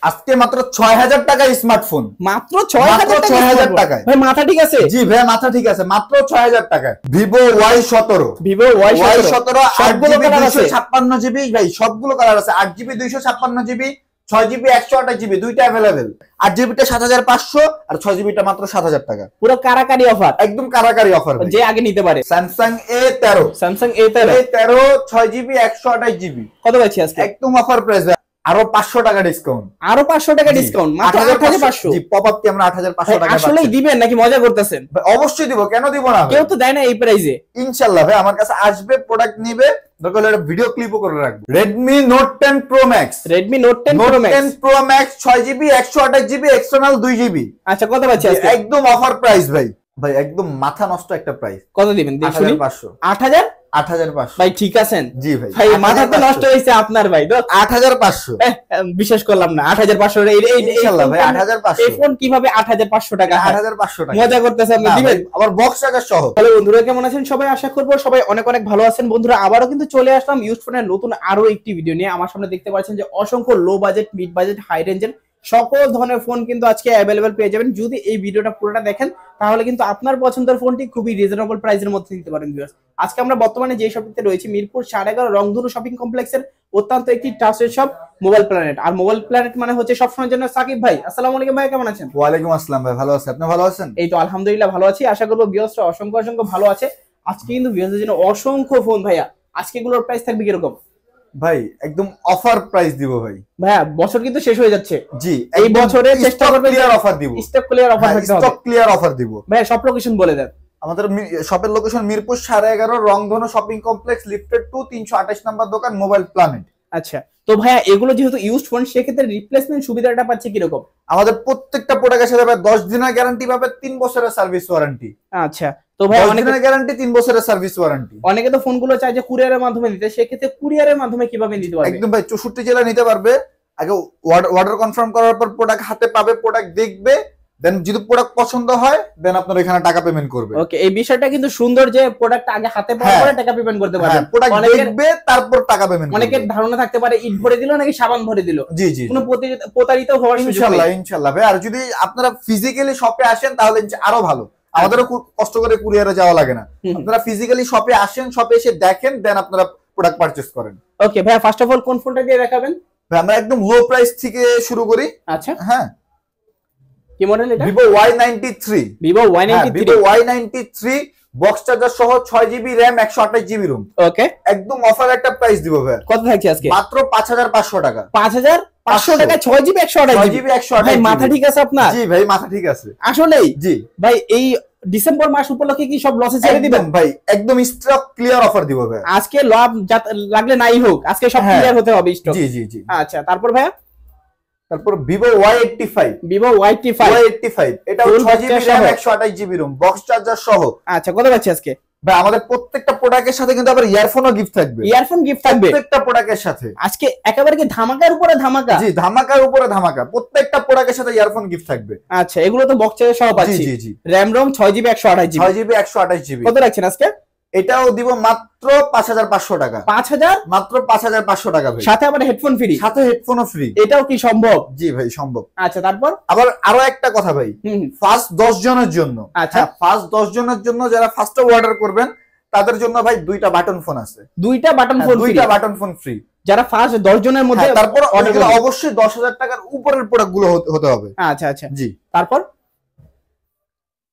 আজকে মাত্র ৬০০০ টাকায় স্মার্টফোন, মাত্র ৬০০০ টাকায়। ভাই মাথা ঠিক আছে? জি ভাই মাথা ঠিক আছে, মাত্র ৬০০০ টাকায় ভিভো Y17। ভিভো Y17 সবগুলো কালার আছে, 256GB ভাই, সবগুলো কালার আছে। 8GB 256GB, 6GB 128GB দুইটা अवेलेबल। 8GB টা ৭৫০০ আর 6GB টা মাত্র ৭০০০ টাকা। পুরো কারাকারি অফার, একদম কারাকারি অফার, যে আগে নিতে পারে। Samsung A13, Samsung A13 6GB 128GB কত পাচ্ছি আজকে? একদম অফার প্রাইস, আরো ৫০০ টাকা ডিসকাউন্ট। আরো ৫০০ টাকা ডিসকাউন্ট, মাত্র ৮৫০০। জি, পপআপ কি আমরা ৮৫০০ টাকা আসলেই দিবেন নাকি মজা করতেছেন? অবশ্যই দিব, কেন দিব না? কেউ তো দেয় না এই প্রাইসে। ইনশাআল্লাহ ভাই আমার কাছে আসবে, প্রোডাক্ট নিবে, দরকার হলে ভিডিও ক্লিপও করে রাখবো। Redmi Note 10 Pro Max, Redmi Note 10 Pro Max 6GB 128GB external 2GB। আচ্ছা কত পাচ্ছি আজকে? একদম অফার প্রাইস ভাই, ভাই একদম মাথা নষ্ট একটা প্রাইস। কত দিবেন দেখুন? ৮৫০০। ৮৫০০ ভাই ঠিক আছেন? জি ভাই, ভাই মাথা তো নষ্ট হইছে আপনার ভাই। ৮৫০০ বিশ্বাস করলাম না। ৮৫০০ ইনশাআল্লাহ ভাই, ৮৫০০ এই ফোন কিভাবে ৮৫০০ টাকা? ৮৫০০ টাকা মজা করতেছেন না? দিবেন আবার বক্স চার্জার সহ। হ্যালো বন্ধুরা, কেমন আছেন সবাই? আশা করব সবাই অনেক অনেক ভালো আছেন। বন্ধুরা আবারো কিন্তু চলে আসলাম ইউজ ফোনের নতুন আরো একটি ভিডিও নিয়ে। আমার সামনে দেখতে পাচ্ছেন যে অসংখ্য low budget, mid budget, high রেঞ্জের সকল ধরনের ফোন কিন্তু আজকে অ্যাভেলেবেল পেয়ে যাবেন। যদি এই ভিডিওটা পুরোটা দেখেন তাহলে কিন্তু আপনার পছন্দের ফোনটি খুবই রিজনেবল প্রাইসের মধ্যে নিতে পারেন ভিউয়ার্স। আজকে আমরা বর্তমানে যে শপিংতে রয়েছি মিরপুর 11.5 রংধনু শপিং কমপ্লেক্সের অত্যন্ত একটি ট্রাস্টেড শপ মোবাইল প্ল্যানেট। আর মোবাইল প্ল্যানেট মানে হচ্ছে সবসময়ের জন্য সাকিব ভাই। আসসালামু আলাইকুম ভাই, কেমন আছেন? ওয়ালাইকুম আসসালাম ভাই, ভালো আছি, আপনি ভালো আছেন? এই তো আলহামদুলিল্লাহ ভালো আছি। আশা করবো ভিউয়ার্সরা অসংখ্য অসংখ্য ভালো আছে। আজকে কিন্তু ভিউয়ার্সদের জন্য অসংখ্য ফোন ভাইয়া। আজকে এগুলোর প্রাইস থাকবে কিরকম? ভাই একদম অফার প্রাইস দিব ভাই। ভাইয়া বছর কিন্তু শেষ হয়ে যাচ্ছে। জি, এই বছরে চেষ্টা করবেন ক্লিয়ার অফার দিব, স্টক ক্লিয়ার অফার থাকতে হবে। স্টক ক্লিয়ার অফার দিব ভাইয়া সব লোকেশন বলে দেন। আমাদের শপের লোকেশন মিরপুর 11.5 রংধনু শপিং কমপ্লেক্স, লিফটেড 2, 328 নাম্বার দোকান, মোবাইল প্ল্যানেট। আচ্ছা তো ভাইয়া এগুলো যেহেতু ইউজড ফোন, সেক্ষেত্রে রিপ্লেসমেন্ট সুবিধাটা পাচ্ছে কিরকম? আমাদের প্রত্যেকটা প্রোডাক্টের সাথে 10 দিনের গ্যারান্টি পাবে, 3 বছরের সার্ভিস ওয়ারেন্টি। আচ্ছা তো ভাই অনেক দিনের গ্যারান্টি, 3 বছরের সার্ভিস ওয়ারেন্টি। অনেকে তো ফোনগুলো চায় যে কুরিয়ারের মাধ্যমে নিতে, সেক্ষেত্রে কুরিয়ারের মাধ্যমে কিভাবে নিতে পারবে? একদম ভাই 64 জেলা নিতে পারবে। আগে অর্ডার কনফার্ম করার পর প্রোডাক্ট হাতে পাবে, প্রোডাক্ট দেখবে, দেন যদি প্রোডাক্ট পছন্দ হয় দেন আপনার এখানে টাকা পেমেন্ট করবে। ওকে, এই বিষয়টা কিন্তু সুন্দর যে প্রোডাক্ট আগে হাতে পাওয়ার পরে টাকা পেমেন্ট করতে পারবে। প্রোডাক্ট দেখবে তারপর টাকা পেমেন্ট করবে। অনেকের ধারণা থাকতে পারে ইট ভরে দিল নাকি সাবান ভরে দিল। জি জি, কোনো প্রতারিত হওয়ার সুযোগ নেই। ইনশাআল্লাহ ইনশাআল্লাহ ভাই। আর যদি আপনারা ফিজিক্যালি শপে আসেন তাহলে আরো ভালো, আমাদেরও কষ্ট করে কুরিয়ারে যাওয়া লাগে না। আপনারা ফিজিক্যালি শপে আসেন, শপে এসে দেখেন, দেন আপনারা প্রোডাক্ট পারচেজ করেন। ওকে ভাই, ফার্স্ট অফ অল কোন ফোনটা দিয়ে দেখাবেন? ভাই আমরা একদম লো প্রাইস থেকে শুরু করি। আচ্ছা হ্যাঁ, কি মডেল এটা? Vivo Y93। Vivo Y93, Vivo Y93 box charger সহ 6GB RAM 128GB রুম। ওকে, একদম অফার একটা প্রাইস দিব ভাই। কত থাকছে আজকে? মাত্র 5500 টাকা। 5500 টাকা 6GB 128GB। ভাই মাথা ঠিক আছে আপনার? জি ভাই মাথা ঠিক আছে আসলেই। জি ভাই এই ডিসেম্বর মাস উপলক্ষে কি সব লসে ছেড়ে দিবেন? ভাই একদম স্টক ক্লিয়ার অফার দিব ভাই। আজকে লাভ লাগলে নাই হোক, আজকে সব ক্লিয়ার হতে হবে স্টক। জি জি জি। আচ্ছা তারপর ভাইয়া? তারপর Vivo Y85। Vivo Y85 এটা 6GB RAM 128GB room, box charger সহ। আচ্ছা কত পাচ্ছি আজকে? ভাই আমাদের প্রত্যেকটা প্রোডাক্টের সাথে কিন্তু আবার ইয়ারফোনও গিফট থাকবে। ইয়ারফোন গিফট থাকবে প্রত্যেকটা প্রোডাক্টের সাথে। আজকে একেবারে কি ধামাকার উপরে ধামাকা? জি, ধামাকার উপরে ধামাকা, প্রত্যেকটা প্রোডাক্টের সাথে ইয়ারফোন গিফট থাকবে। আচ্ছা এগুলো তো বক্স চার্জার সহ পাচ্ছি। জি জি। RAM ROM 6GB 128GB। 6GB 128GB। কত রাখছেন আজকে? এটাও দিব মাত্র 5500 টাকা। 5000? মাত্র 5500 টাকা ভাই। সাথে আবার হেডফোন ফ্রি। সাথে হেডফোনও ফ্রি। এটাও কি সম্ভব? জি ভাই সম্ভব। আচ্ছা তারপর আবার আরো একটা কথা ভাই, ফার্স্ট 10 জনের জন্য, আচ্ছা ফার্স্ট 10 জনের জন্য যারা ফার্স্টে অর্ডার করবেন তাদের জন্য ভাই 2টা বাটন ফোন আছে। 2টা বাটন ফোন ফ্রি? 2টা বাটন ফোন ফ্রি যারা ফার্স্ট 10 জনের মধ্যে। তারপর অবশ্যই 10000 টাকার উপরের প্রোডাক্ট গুলো হতে হবে। আচ্ছা আচ্ছা জি।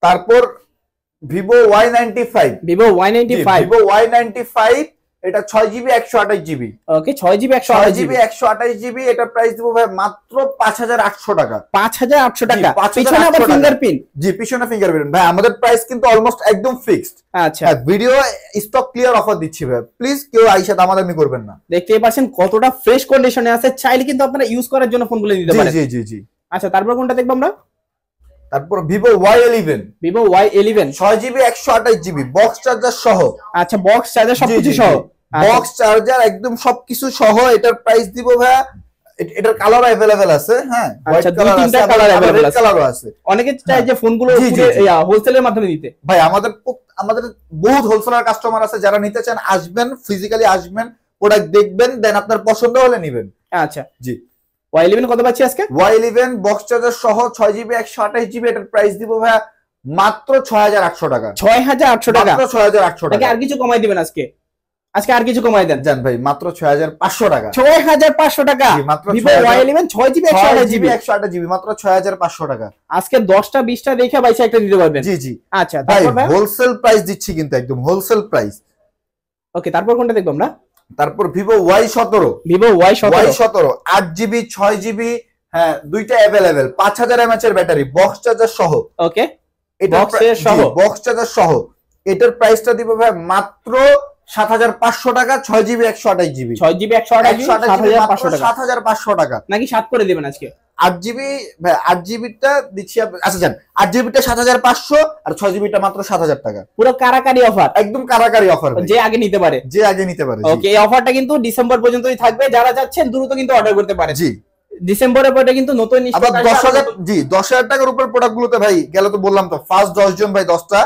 তারপর Vivo Y95। Vivo Y95 এটা 6GB 128GB। ওকে 6GB 128GB। এটা প্রাইস দিব ভাই মাত্র 5800 টাকা। 5800 টাকা। পিছনে আবার ফিঙ্গারপ্রিন্ট? জি, পিছনে ফিঙ্গারপ্রিন্ট। ভাই আমাদের প্রাইস কিন্তু অলমোস্ট একদম ফিক্সড। আচ্ছা ভিডিও স্টক ক্লিয়ার অফার দিচ্ছি ভাই, প্লিজ কেউ আইসা দামাদামি করবেন না। দেখতেই পাচ্ছেন কতটা ফ্রেশ কন্ডিশনে আছে, চাইলে কিন্তু আপনারা ইউজ করার জন্য ফোনগুলো নিতে পারেন। জি জি জি। আচ্ছা তারপর কোনটা দেখব আমরা? তারপর Vivo Y11। Vivo Y11 6GB 128GB box charger সহ। আচ্ছা বক্স চার্জার সবকিছু সহ? বক্স চার্জার একদম সবকিছু সহ। এটার প্রাইস দিব ভাই, এটার কালার अवेलेबल আছে। হ্যাঁ, আচ্ছা দুই তিনটা কালার अवेलेबल আছে। কালারও আছে। অনেকে চায় যে ফোনগুলো হোলসেলের মাধ্যমে নিতে। ভাই আমাদের বহুত হোলসেলার কাস্টমার আছে, যারা নিতে চান আসবেন, ফিজিক্যালি আসবেন, প্রোডাক্ট দেখবেন, দেন আপনার পছন্দ হলে নেবেন। আচ্ছা জি। Y11 কত পাচ্ছি আজকে? Y11 বক্স চার্জার সহ 6GB 128GB, এটার প্রাইস দিব ভাইয়া মাত্র 6800 টাকা। 6800 টাকা, মাত্র 6800 টাকা। আর কিছু কমাই দিবেন আজকে? আর কিছু কমাই দেন জান ভাই, মাত্র 6500 টাকা। 6500 টাকা মাত্র Vivo Y11 6GB 128GB 128GB মাত্র 6500 টাকা। আজকে 10টা 20টা দেখে বাইসা একটা দিতে পারবেন। জি জি। আচ্ছা, ভাই তারপর ভাই হোলসেল প্রাইস দিচ্ছি কিন্তু, একদম হোলসেল প্রাইস। ওকে, তারপর কোনটা দেখব আমরা? তারপর Vivo Y17, Vivo Y17 8GB 6GB, হ্যাঁ দুইটা अवेलेबल, 5000 mAh এর ব্যাটারি, বক্স চার্জার সহ। ওকে, এটা বক্স চার্জার সহ, এটার প্রাইসটা দিব ভাই মাত্র 7500 টাকা। 6GB 128GB 6GB 128GB 7500 টাকা, 7500 টাকা নাকি 7 করে দিবেন আজকে? 8GB ভাই, 8GB টা দিচ্ছি আচ্ছা জান, 8GB টা 7500 আর 6GB টা মাত্র 7000 টাকা। পুরো কারাকারি অফার, একদম কারাকারি অফার, যে আগে নিতে পারে। জি। এই অফারটা কিন্তু ডিসেম্বর পর্যন্তই থাকবে, যারা যাচ্ছেন দ্রুত কিন্তু অর্ডার করতে পারেন। জি, ডিসেম্বরের পরে কিন্তু নতুন আবার 10,000 টাকার উপর প্রোডাক্ট গুলোতে ভাই গেল তো বললাম তো, ফার্স্ট 10 জন ভাই 10টা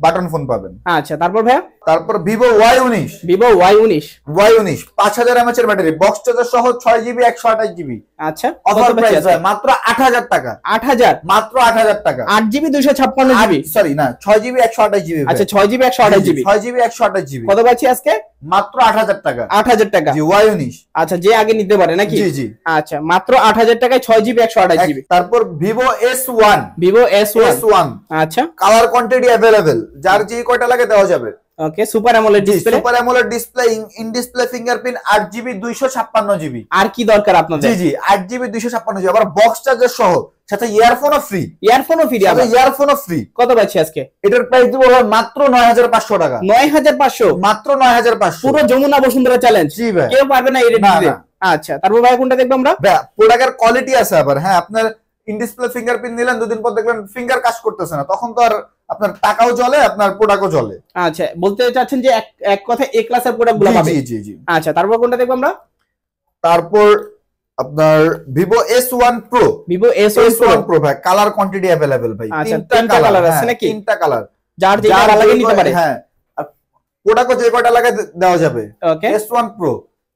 বাটন ফোন পাবেন। আচ্ছা, তারপর ভাইয়া তারপর Vivo Y19 5000 mAh এর ব্যাটারি, বক্স চার্জার সহ 6GB 128GB। আচ্ছা, অফার প্রাইস মাত্র 8000 টাকা। 8000 মাত্র 8000 টাকা। 8GB 256GB, সরি না, 6GB 128GB। আচ্ছা 6GB 128GB 6GB 128GB কত পাচ্ছি আজকে? মাত্র 8000 টাকা। 8000 টাকা জি, Y19। আচ্ছা, যে আগে নিতে পারে নাকি? জি জি। আচ্ছা, মাত্র 8000 টাকায় 6GB 128GB। তারপর Vivo S1, আচ্ছা, কালার কোয়ান্টিটি अवेलेबल, যার যে কয়টা লাগে দেওয়া যাবে। Okay, super AMOLED display, super AMOLED display, in display fingerprint, 8GB 256GB। আর কি দরকার আপনাদের? জি জি, 8GB 256GB, আবার বক্স চার্জার সহ, সাথে ইয়ারফোনও ফ্রি। ইয়ারফোনও ফ্রি। কত পাচ্ছি আজকে? এটার প্রাইস দিব মাত্র 9500 টাকা। 9500, মাত্র 9500। পুরো যমুনা বসুন্ধরা চ্যালেঞ্জ, জি ভাই, কেউ পারবে না এই রেট দিতে। আচ্ছা, তারপর ভাই কোনটা দেখবো আমরা? ভাই প্রোডাক্টের কোয়ালিটি আছে আবার, হ্যাঁ আপনার ইন ডিসপ্লে ফিঙ্গারপ্রিন্ট নিলেন, দুদিন পর দেখবেন ফিঙ্গার কাজ করতেছে না, তখন তো আর আপনার টাকাও চলে, আপনার প্রোডাক্টও চলে। আচ্ছা, বলতে চাচ্ছেন যে এক কথায় এ ক্লাসের প্রোডাক্টগুলো পাবে। জি জি জি। আচ্ছা, তারপর কোনটা দেখবো আমরা? তারপর আপনার Vivo S1 Pro ভাই, কালার কোয়ান্টিটি अवेलेबल ভাই। আচ্ছা, তিনটা কালার আছে নাকি? তিনটা কালার, যার যে কালার লাগে নিতে পারে। হ্যাঁ, আর প্রোডাক্টও যে কয়টা লাগে দেওয়া যাবে। ওকে, S1 Pro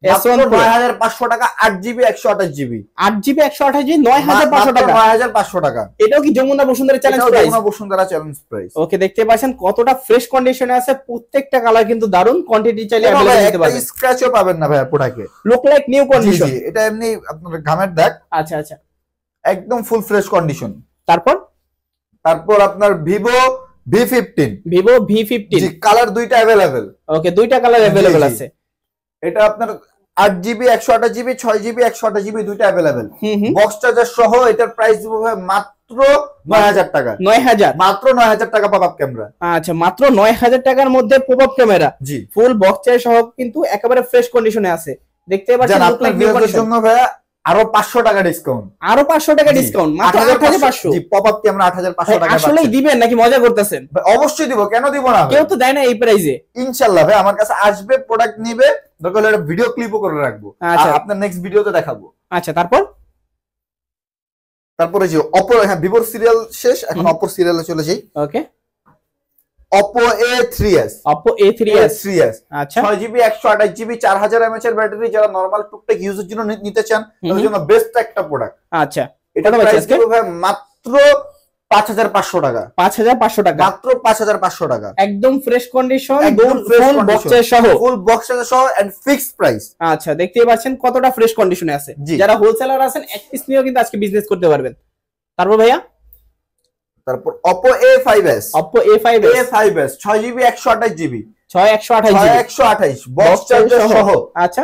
9500 টাকা, 8GB 128GB। 8GB 128GB 9500 টাকা। 9500 টাকা। এটাও কি Jamuna Bashundhara challenge price? Jamuna Bashundhara challenge price. Okay, দেখতে পাচ্ছেন কতটা ফ্রেশ কন্ডিশনে আছে, প্রত্যেকটা কালার কিন্তু দারুন, কোয়ান্টিটি চাইলে अवेलेबल নিতে পারবেন। স্ক্র্যাচও পাবেন না ভাই প্রোডাক্টে, লুক লাইক নিউ কন্ডিশন। জি, এটা এমনি আপনার ঘামের দাগ। আচ্ছা আচ্ছা, একদম ফুল ফ্রেশ কন্ডিশন। তারপর আপনার Vivo V15, জি, কালার দুইটা अवेलेबल। ওকে, দুইটা কালার अवेलेबल আছে। এটা আপনার 8GB 128GB 6GB 128GB দুইটা अवेलेबल, বক্স চার্জার সহ। এটার প্রাইস দিব ভাই মাত্র 9000 টাকা। 9000, মাত্র 9000 টাকা পপআপ ক্যামেরা। আচ্ছা, মাত্র 9000 টাকার মধ্যে পপআপ ক্যামেরা, জি, ফুল বক্স চার্জার সহ কিন্তু একেবারে ফ্রেশ কন্ডিশনে আছে। দেখতে পাচ্ছেন লুক লাইক নিউ কন্ডিশন। জন্য ভাই আরো 500 টাকা ডিসকাউন্ট, আরো 500 টাকা ডিসকাউন্ট, মাত্র 8500। জি, পপআপ ক্যামেরা 8500 টাকা। আসলেই দিবেন নাকি মজা করতেছেন? অবশ্যই দিব, কেন দিব না? কেউ তো দেয় না এই প্রাইসে। ইনশাআল্লাহ ভাই, আমার কাছে আসবে, প্রোডাক্ট নিবে, দরকার হলে ভিডিও ক্লিপও করে রাখবো, আচ্ছা, আপনার নেক্সট ভিডিওতে দেখাবো। আচ্ছা, তারপরে যে Oppo, হ্যাঁ Vivo সিরিয়াল শেষ, এখন Oppo সিরিয়ালে চলে যাই। ওকে, Oppo A3s, আচ্ছা, 6GB 128GB 4000 mAh এর ব্যাটারি, যারা নরমাল টুকটাক ইউজের জন্য নিতে চান তাদের জন্য বেস্ট একটা প্রোডাক্ট। আচ্ছা, এটা প্রাইস দিব ভাই মাত্র 5500 টাকা। 5500 টাকা, মাত্র 5500 টাকা। একদম ফ্রেশ কন্ডিশন, ফুল বক্স সহ এন্ড ফিক্সড প্রাইস। আচ্ছা, দেখতেই পাচ্ছেন কতটা ফ্রেশ কন্ডিশনে আছে। যারা হোলসেলার আছেন, এক পিস নিয়েও কিন্তু আজকে বিজনেস করতে পারবেন। তারপর ভাইয়া, তারপর Oppo A5s, 6GB 128GB 128 box charger সহ। আচ্ছা,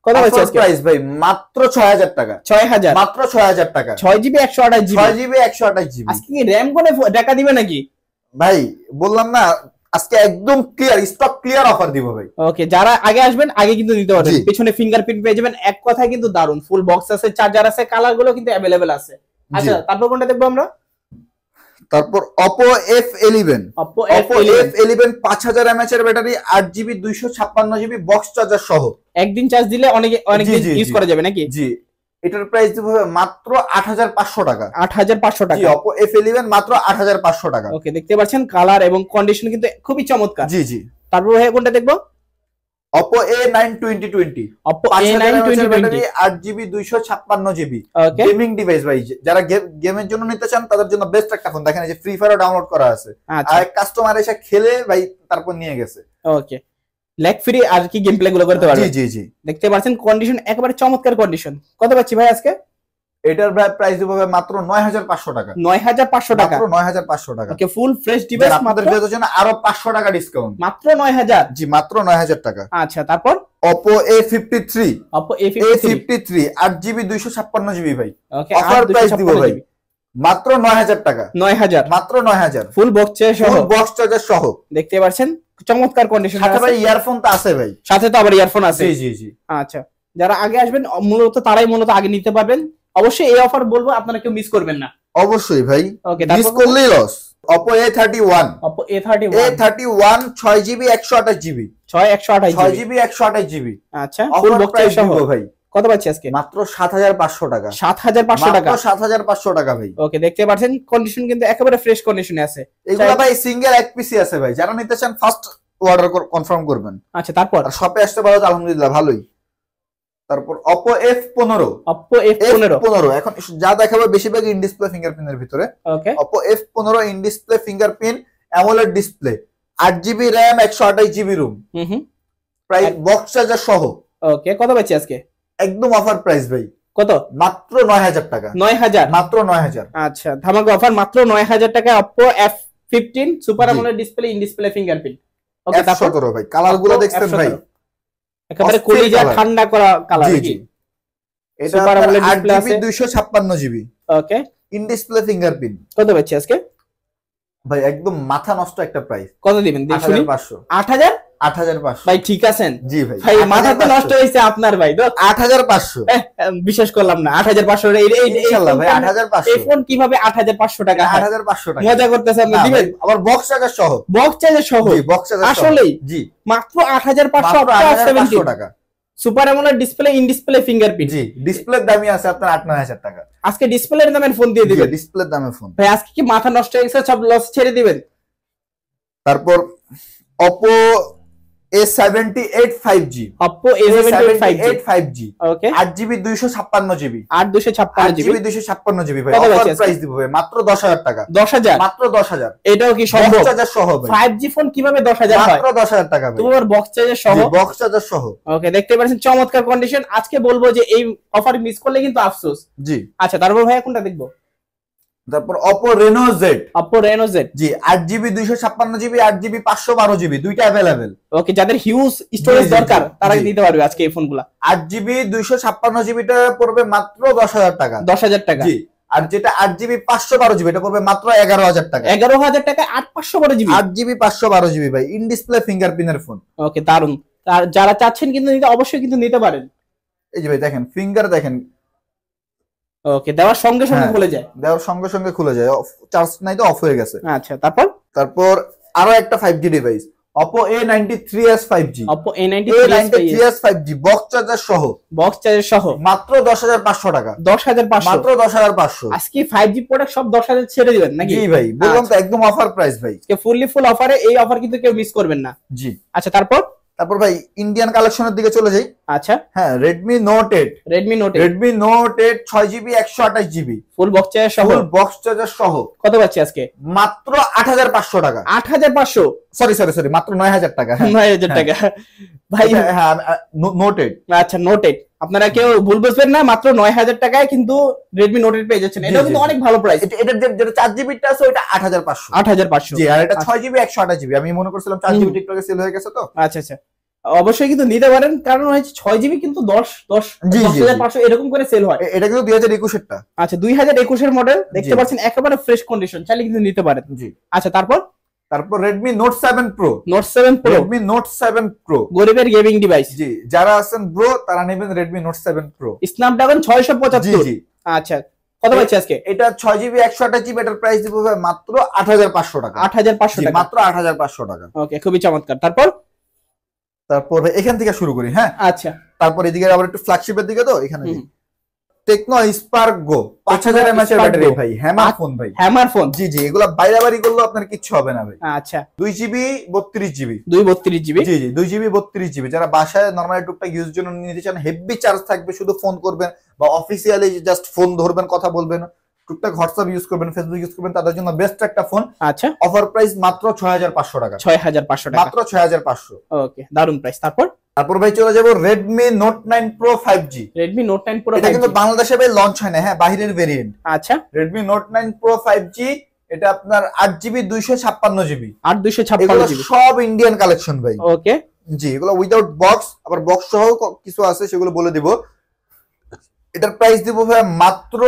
কত হচ্ছে আজকে প্রাইস ভাই? মাত্র 6000 টাকা। 6000, মাত্র 6000 টাকা। 6GB 128GB। আজকে কি র‍্যাম কোনে টাকা দিবে নাকি? ভাই বললাম না, আজকে একদম ক্লিয়ার স্টক, ক্লিয়ার অফার দিব ভাই। ওকে, যারা আগে আসবেন আগে কিন্তু নিতে পারবেন, পিছনে ফিঙ্গারপ্রিন্ট পেয়ে যাবেন। এক কথায় কিন্তু দারুন, ফুল বক্স আছে, চার্জার আছে, কালার গুলো কিন্তু अवेलेबल আছে। আচ্ছা, তারপর কোনটা দেখবো আমরা? তারপর Oppo F11, 5000 mAh এর battery, 8GB 256GB box charger সহ। একদিন চার্জ দিলে অনেক ইউজ করা যাবে নাকি? জি, এটার প্রাইস দিব মাত্র 8500 টাকা। 8500 টাকা। জি, Oppo F11 মাত্র 8500 টাকা। ওকে, দেখতে পাচ্ছেন কালার এবং কন্ডিশন কিন্তু খুবই চমৎকার। জি জি। তারপর ভাই কোনটা দেখবো? Oppo A9 2020 Oppo A9 2020 8GB 256GB ওকে গেমিং ডিভাইস ভাই, যারা গেমের জন্য নিতে চান তাদের জন্য বেস্ট একটা ফোন। দেখেন এই যে ফ্রি ফায়ারও ডাউনলোড করা আছে, আচ্ছা আর কাস্টমার এসে খেলে ভাই তারপর নিয়ে গেছে। ওকে ল্যাগ ফ্রি আর কি গেম প্লে গুলো করতে পারবে। জি জি জি, দেখতে পাচ্ছেন কন্ডিশন একেবারে চমৎকার কন্ডিশন। কত পাচ্ছি ভাই আজকে? এটার প্রাইস দিব মাত্র 9500 টাকা। 9500 টাকা, মাত্র 9500 টাকা। ওকে ফুল ফ্রেশ ডিভাইস আপনাদের জন্য আরো 500 টাকা ডিসকাউন্ট, মাত্র 9000। জি মাত্র 9000 টাকা। আচ্ছা তারপর Oppo A53 Oppo A53 8GB 256GB ভাই, ওকে অফার প্রাইস দিব ভাই মাত্র 9000 টাকা। 9000 মাত্র 9000 ফুল বক্স সহ, ফুল বক্স চার্জার সহ। দেখতে পাচ্ছেন চমৎকার কন্ডিশন। সাথে ভাই ইয়ারফোন তো আছে ভাই, সাথে তো আবার ইয়ারফোন আছে। জি জি জি। আচ্ছা যারা আগে আসবেন মূলত তারাই আগে নিতে পারবেন। অবশ্যই এই অফার বলবো আপনারা কেউ মিস করবেন না। অবশ্যই ভাই, ওকে মিস করলেই loss. Oppo A31 Oppo A31 6GB 128GB 128GB 6GB আচ্ছা ফুল বক্স সহ ভাই। কত পাচ্ছি আজকে? মাত্র 7500 টাকা। 7500 টাকা, মাত্র 7500 টাকা ভাই। ওকে দেখতে পাচ্ছেন কন্ডিশন কিন্তু একেবারে ফ্রেশ কন্ডিশনে আছে। এগুলা ভাই সিঙ্গেল এক পিসি আছে ভাই, যারা নিতে চান ফার্স্ট অর্ডার কনফার্ম করবেন। আচ্ছা তারপর আর শপে আসতে পারো তো আলহামদুলিল্লাহ ভালোই। তারপর Oppo F15 এখন যা দেখাবো বেশিরভাগ ইন ডিসপ্লে ফিঙ্গারপ্রিন্টের ভিতরে। ওকে Oppo F15 in display fingerprint AMOLED display 8GB RAM 128GB room, প্রায় বক্স চার্জার সহ। ওকে কত পাচ্ছি আজকে? একদম অফার প্রাইস ভাই। কত? মাত্র 9000 টাকা। 9000 মাত্র 9000। আচ্ছা ধামাকা অফার মাত্র 9000 টাকা Oppo F15 super AMOLED display in display fingerprint. Okay তারপর F17 ভাই, কালারগুলো দেখছেন ভাই একেবারে কলিজা ঠান্ডা করা কালার নাকি? এটা সুপার AMOLED ডিসপ্লে আছে 256GB okay in display fingerprint. কত পাচ্ছি আজকে ভাই? একদম মাথা নষ্ট একটা প্রাইস। কত দিবেন দেখুন? 8500 8000 8500 ভাই ঠিক আছেন? জি ভাই, ভাই মাথা তো নষ্ট হইছে আপনার ভাই। তো 8500 বিশ্বাস করলাম না। 8500 ইনশাআল্লাহ ভাই 8500। এই ফোন কিভাবে 8500 টাকা? 8500 টাকা মজা করতেছেন আপনি? দিবেন আবার বক্স চার্জার সহ? বক্স চার্জার সহ? জি বক্স চার্জার সহ। আসলেই জি মাত্র 8500 8500 টাকা। Super AMOLED display in display fingerprint. জি ডিসপ্লের দামই আছে আপনার 8-9000 টাকা। আজকে ডিসপ্লের দামে ফোন দিয়ে দিবেন? ডিসপ্লের দামে ফোন ভাই আজকে কি মাথা নষ্ট হয়ে গেছে? সব লস ছেড়ে দিবেন। তারপর Oppo A78 5G Oppo A78 5G ওকে 8GB 256GB 8 256GB ভাই। কত অফার পাচ্ছি আজকে? প্রাইস দিব ভাই মাত্র 10000 টাকা। 10000 মাত্র 10000। এটাও কি সম্ভব? বক্স চার্জার সহ ভাই। 5G ফোন কিভাবে 10000 হয়? মাত্র 10000 টাকা ভাই। তোমার বক্স চার্জার সহ? জি বক্স চার্জার সহ। ওকে দেখতে পাচ্ছেন চমৎকার কন্ডিশন। আজকে বলবো যে এই অফার মিস করলে কিন্তু আফসোস। জি আচ্ছা তারপর ভাই কোনটা দেখবো? তারপর Oppo Reno Z Oppo Reno Z জি 8GB 256GB 8GB 512GB দুইটা अवेलेबल। ওকে যাদের হিউজ স্টোরেজ জি, দরকার তারা জি। নিতে পারবে আজকে এই ফোনগুলা। 8GB 256GB টা পড়বে মাত্র 10000 টাকা। 10000 টাকা জি আর যেটা 8GB 512GB এটা পড়বে মাত্র 11000 টাকা। 11000 টাকা 8512GB 8GB 512GB ভাই ইন ডিসপ্লে ফিঙ্গারপ্রিন্টের ফোন। ওকে দারুন। যারা চাচ্ছেন কিন্তু নিতে অবশ্যই কিন্তু নিতে পারেন। এই যে ভাই দেখেন ফিঙ্গার দেখেন, ওকে দেওয়ার সঙ্গে সঙ্গে হ্যাঁ। খুলে যায়। দেওয়ার সঙ্গে সঙ্গে খুলে যায়, চার্জ নাই তো অফ হয়ে গেছে। আচ্ছা তারপর আরো একটা 5G device Oppo A93s 5G Oppo A93s 5G box charger সহ, বক্স চার্জার সহ মাত্র 10500 টাকা। 10500 মাত্র 10500। আজকে 5G প্রোডাক্ট সব 10000 ছেড়ে দিবেন নাকি? জি ভাই বললাম তো একদম অফার প্রাইস ভাই। আজকে ফুল অফারে, এই অফার কিন্তু কেউ মিস করবেন না। জি আচ্ছা তারপর ভাই ইন্ডিয়ান কালেকশনের দিকে চলে যাই। আচ্ছা হ্যাঁ Redmi Note 8 Redmi Note 8 6GB 128GB full box charger সহ, ফুল বক্স চার্জার সহ কত পাচ্ছি আজকে? মাত্র 8500 টাকা। 8500 সরি মাত্র 9000 টাকা। 9000 টাকা ভাই। হ্যাঁ Note 8 আচ্ছা Note 8 আপনারা কেউ ভুল বুঝবেন না, মাত্র 9000 টাকায় কিন্তু Redmi Note 8 পেয়ে যাচ্ছেন। এটাও কিন্তু অনেক ভালো প্রাইস। এটা যেটা 4GB টা আছে ওটা 8500। 8500 জি আর এটা 6GB 128GB। আমি মনে করছিলাম 4GB টিকটকে সেল হয়ে গেছে তো। আচ্ছা অবশ্যই কিন্তু নিতে পারেন, কারণ হচ্ছে 6GB কিন্তু 10500 এরকম করে সেল হয়। এটা কিন্তু 2021 এরটা। আচ্ছা 2021 এর মডেল দেখতে পাচ্ছেন, একেবারে ফ্রেশ কন্ডিশন, চাইলে কিন্তু নিতে পারেন। জি আচ্ছা তারপর Redmi Note 7 Pro Redmi Note 7 Pro গরিবের গেমিং ডিভাইস। জি যারা আছেন ব্রো তারা নেবেন Redmi Note 7 Pro স্ন্যাপড্রাগন 675। জি আচ্ছা কত পাচ্ছি আজকে? এটা 6GB 128GB এটার প্রাইস দিব মাত্র 8500 টাকা। 8500 টাকা, মাত্র 8500 টাকা। ওকে খুবই চমৎকার। তারপর এখান থেকে শুরু করি। হ্যাঁ আচ্ছা তারপর এদিকে আবার একটু ফ্ল্যাগশিপের দিকে তো এখানে টেকনো স্পার্ক গো 5000 mAh এর ব্যাটারি ভাই, হ্যামার ফোন ভাই, হ্যামার ফোন। জি জি, এগুলা বাইরাবাড়ি করলেও আপনার কিচ্ছু হবে না ভাই। আচ্ছা 2GB 32GB, 232GB, জি জি 2GB 32GB, যারা বাসায় নরমালি টুকটাক ইউজ জন্য নিতে চান, হেভি চার্জ থাকবে, শুধু ফোন করবেন বা অফিসিয়ালি জাস্ট ফোন ধরবেন, কথা বলবেন, টুকটাক হোয়াটসঅ্যাপ ইউজ করবেন, ফেসবুক ইউজ করবেন, তাদের জন্য বেস্ট একটা ফোন। আচ্ছা অফার প্রাইস মাত্র 6500 টাকা, 6500 টাকা, মাত্র 6500। ওকে দারুন প্রাইস। তারপর ভাই চলে যাবো Redmi Note 9 Pro 5G। Redmi Note 9 Pro, এটা কিন্তু বাংলাদেশে ভাই লঞ্চ হয় না, হ্যাঁ বাইরের ভেরিয়েন্ট। আচ্ছা Redmi Note 9 Pro 5G, এটা আপনার 8GB 256GB, 8256GB, সব ইন্ডিয়ান কালেকশন ভাই। ওকে জি, এগুলো উইদাউট বক্স, আবার বক্স সহ কিছু আছে, সেগুলো বলে দিব। এটার প্রাইস দিব ভাই মাত্র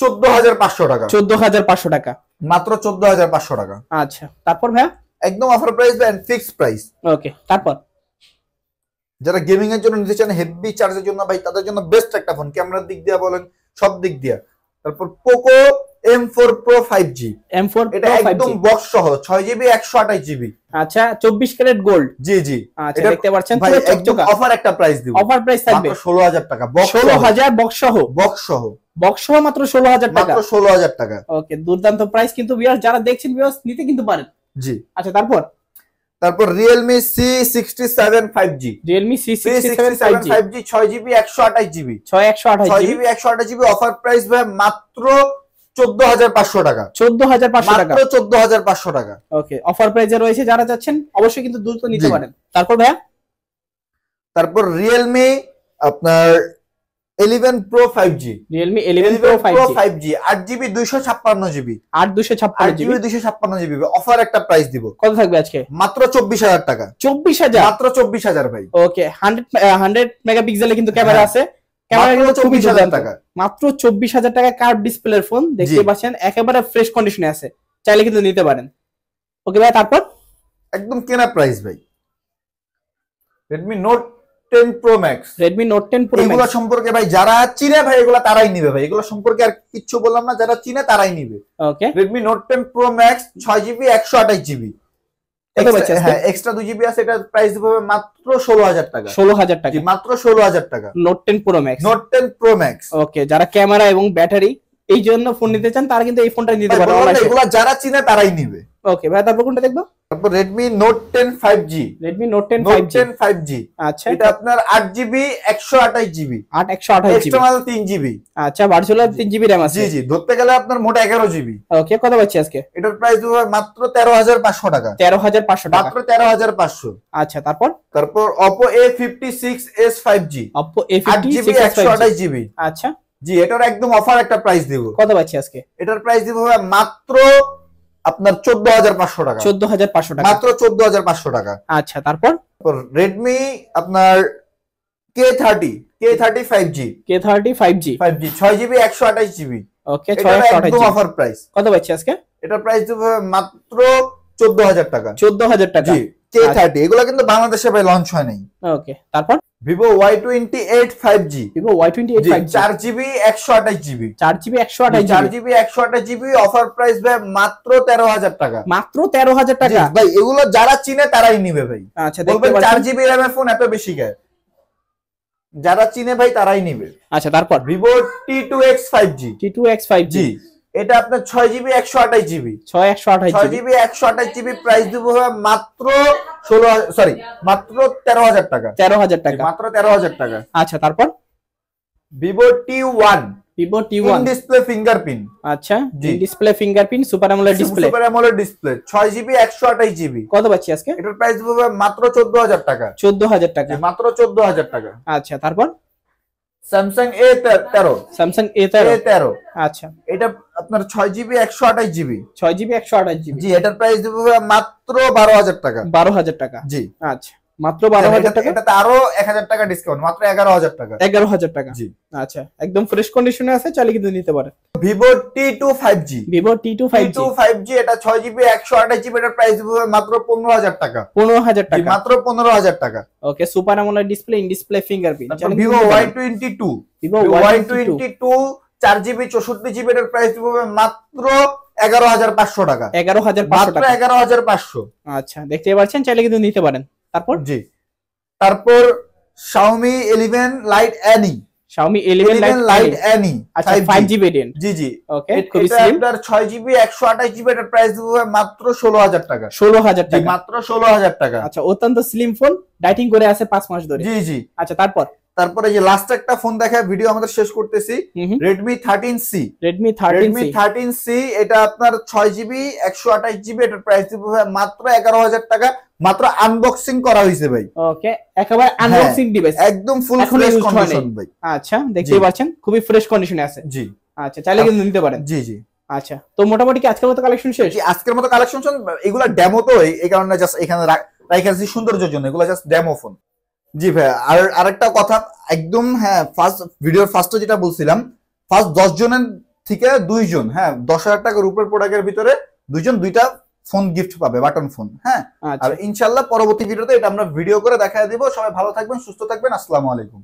14500 টাকা, 14500 টাকা, মাত্র 14500 টাকা। আচ্ছা তারপর ভাইয়া একদম offer price and fixed price. Okay তারপর যারা গেমিং এর জন্য নিতে চান, হেভি চার্জের জন্য ভাই, তাদের জন্য বেস্ট একটা ফোন, ক্যামেরার দিক দিয়ে বলেন, সব দিক দিয়ে। তারপর Poco M4 Pro 5G, M4 এটা Pro 5G, একদম বক্স সহ 6GB 128GB। আচ্ছা 24 ক্যারেট গোল্ড, জি জি, আচ্ছা এটা দেখতে পাচ্ছেন ভাই পুরো একদম চকচকা। অফার একটা প্রাইস দিব, অফার প্রাইস থাকবে মাত্র 16000 টাকা, বক্স 16000 বক্স সহ, বক্স সহ, বক্স সহ মাত্র 16000 টাকা, মাত্র 16000 টাকা। ওকে দুর্দান্ত প্রাইস, কিন্তু ভিউয়ার্স যারা দেখছেন ভিউয়ার্স নিতে কিন্তু পারেন। জি, আচ্ছা তারপর Realme C67 5G, Realme C67 5G 6GB 128GB, 6128GB, 128GB, offer price ভাই মাত্র 14500 টাকা, 14500 টাকা, মাত্র 14500 টাকা। ওকে অফার প্রাইসে রয়েছে, যারা চাচ্ছেন অবশ্যই কিন্তু দ্রুত নিতে জি। পারেন। তারপর ভাইয়া তারপর Realme আপনার 11 Pro 5G, Realme 11 Pro 5G, 8GB 256GB, 8256GB, 256GB, offer একটা প্রাইস দিব, কত থাকবে আজকে? মাত্র 24000 টাকা, 24000, মাত্র 24000 ভাই। ওকে 100 মেগাপিক্সেলে কিন্তু ক্যামেরা হ্যাঁ। আছে, ক্যামেরা মাত্র কিন্তু খুবই 24000 দুর্দান্ত। টাকা, মাত্র 24000 টাকা কার্ভ ডিসপ্লের ফোন, দেখতে জি। পাচ্ছেন একেবারে ফ্রেশ কন্ডিশনে আছে, চাইলে কিন্তু নিতে পারেন। ওকে ভাই তারপর একদম কেনা প্রাইস ভাই। Redmi Note 10 Pro Max, Redmi Note 10 Pro এগুলো Max, সম্পর্কে ভাই যারা চিনে ভাই এগুলো তারাই নিবে ভাই, এগুলো সম্পর্কে আর কিচ্ছু বললাম না, যারা চিনে তারাই নিবে। ওকে Redmi Note 10 Pro Max 6GB 128GB, কত পাচ্ছি আজকে? হ্যাঁ এক্সট্রা 2GB আছে, এটা প্রাইস দিব মাত্র 16000 টাকা, 16000 টাকা, জি মাত্র 16000 টাকা। Note 10 Pro Max, Note 10 Pro Max, ওকে যারা ক্যামেরা এবং ব্যাটারি এই জন্য ফোন নিতে চান, তারা কিন্তু এই ফোনটা নিতে ভাই পারেন বললাম না, অনলাইনে। এগুলো যারা চিনে তারাই নিবে। ওকে ভাই তারপর কোনটা দেখবো? তারপর Redmi Note 10 5G, Redmi Note 10 Note 5G, 10 5G, আচ্ছা এটা আপনার 8GB 128GB, 8128GB, external 3GB, আচ্ছা ভার্চুয়াল 3GB RAM আছে। জি জি, ধরতে গেলে আপনার মোট 11GB। ওকে কত পাচ্ছি আজকে? এটার প্রাইস দিব মাত্র 13500 টাকা, 13500 টাকা, মাত্র 13500। আচ্ছা তারপর তারপর Oppo A56s 5G, Oppo 8GB A56s 5G, 128GB, আচ্ছা জি এটার একদম অফার একটা প্রাইস দিব, কত পাচ্ছি আজকে? এটার প্রাইস দিব মাত্র আপনার 14500 টাকা, 14500 টাকা, মাত্র 14500 টাকা। আচ্ছা তারপর তারপর Redmi আপনার K30 5G, K30 5G, 6GB 128GB, ওকে এটা একদম 628GB, অফার প্রাইস, কত পাচ্ছি আজকে? এটার প্রাইস দিব মাত্র 14000 টাকা, 14000 টাকা, জি K30, এগুলো কিন্তু বাংলাদেশে ভাই লঞ্চ হয় নাই। ওকে তারপর Vivo Y28 5G, Vivo Y28 জি 5G, 4GB 128GB, 4GB 128GB, 4GB 128GB, offer price ভাই মাত্র 13000 টাকা, মাত্র 13000 টাকা, জি ভাই এগুলো যারা চিনে তারাই নিবে ভাই। আচ্ছা দেখতে বলবেন পাচ্ছেন 4GB RAM এর ফোন এত বেশি গায়, যারা চিনে ভাই তারাই নিবে। আচ্ছা তারপর Vivo T2X 5G, T2X 5G, জি এটা আপনার 6GB 128GB, 6128GB, 6GB 128GB, price দিব মাত্র 13000 টাকা, 13000 টাকা, মাত্র 13000 টাকা। আচ্ছা তারপর Vivo T1 Vivo in T1, display fingerprint, আচ্ছা জি। Display fingerprint super AMOLED display, super AMOLED display, 6GB 128GB, কত পাচ্ছি আজকে? এটার প্রাইস দিব মাত্র 14000 টাকা, 14000 টাকা, মাত্র 14000 টাকা। আচ্ছা তারপর Samsung A13, Samsung A13, আচ্ছা এটা আপনার 6GB 128GB, 6GB 128GB, জি এটার প্রাইস দিব মাত্র 12000 টাকা, 12000 টাকা, জি আচ্ছা মাত্র 12000 টাকা, এটাতে আরো 1000 টাকা ডিসকাউন্ট, মাত্র 11000 টাকা, 11000 টাকা, জি। আচ্ছা একদম ফ্রেশ কন্ডিশনে আছে, চাইলে কিন্তু নিতে পারেন। Vivo T2 5G, Vivo T2 5G, 5G, এটা 6GB 128GB, এটার প্রাইস দিব মাত্র 15000 টাকা, 15000 জি, টাকা, মাত্র 15000 টাকা। ওকে super AMOLED display in display fingerprint, তারপর Vivo Y22, Vivo Y22 4GB 64GB, এটার প্রাইস দিব মাত্র 11500 টাকা, 11500 মাত্র টাকা, 11500, আচ্ছা দেখতে পাচ্ছেন, চাইলে কিন্তু নিতে পারেন। তারপর জি। তারপর Xiaomi 11 Lite Any, Xiaomi 11 lite NE আচ্ছা 5G ভেরিয়েন্ট। জি জি ওকে, এটা খুবই স্লিম। আপনার 6GB 128GB এর প্রাইস দিব মাত্র 16000 টাকা। 16000 জি টাকা, মাত্র 16000 টাকা। আচ্ছা অত্যন্ত স্লিম ফোন, ডাইটিং করে আছে 5 মাস ধরে। জি জি আচ্ছা তারপরে যে লাস্ট একটা ফোন দেখা ভিডিও আমাদের শেষ করতেছি, Redmi 13C। Redmi Redmi 13C 13C এটা আপনার 6GB 128GB এটার প্রাইস দিব মাত্র 11000 টাকা। মাত্র আনবক্সিং করা হয়েছে ভাই। ওকে, একেবারে আনবক্সিং ডিভাইস, একদম ফুল এখনো ফ্রেশ used কন্ডিশন হয়নি। ভাই। আচ্ছা দেখতেই পাচ্ছেন খুবই ফ্রেশ কন্ডিশনে আছে। জি আচ্ছা চাইলে কিন্তু নিতে পারেন। জি জি আচ্ছা তো মোটামুটি কি আজকের মতো কালেকশন শেষ? জি আজকের মতো কালেকশন এগুলা ডেমো তো, এই কারণে জাস্ট এখানে রাখাছি সৌন্দর্যের জন্য, এগুলো জাস্ট ডেমো ফোন। জি ভাই আর আরেকটা কথা একদম, হ্যাঁ ফার্স্ট ভিডিওর ফার্স্টে যেটা বলছিলাম, ফার্স্ট 10 জনের থেকে 2 জন, হ্যাঁ 10,000 টাকার উপরের প্রোডাক্টের ভিতরে 2 জন 2টা ফোন গিফট পাবে, বাটন ফোন। হ্যাঁ আর ইনশাআল্লাহ পরবর্তী ভিডিওতে এটা আমরা ভিডিও করে দেখায় দিব। সবাই ভালো থাকবেন, সুস্থ থাকবেন, আসসালামু আলাইকুম।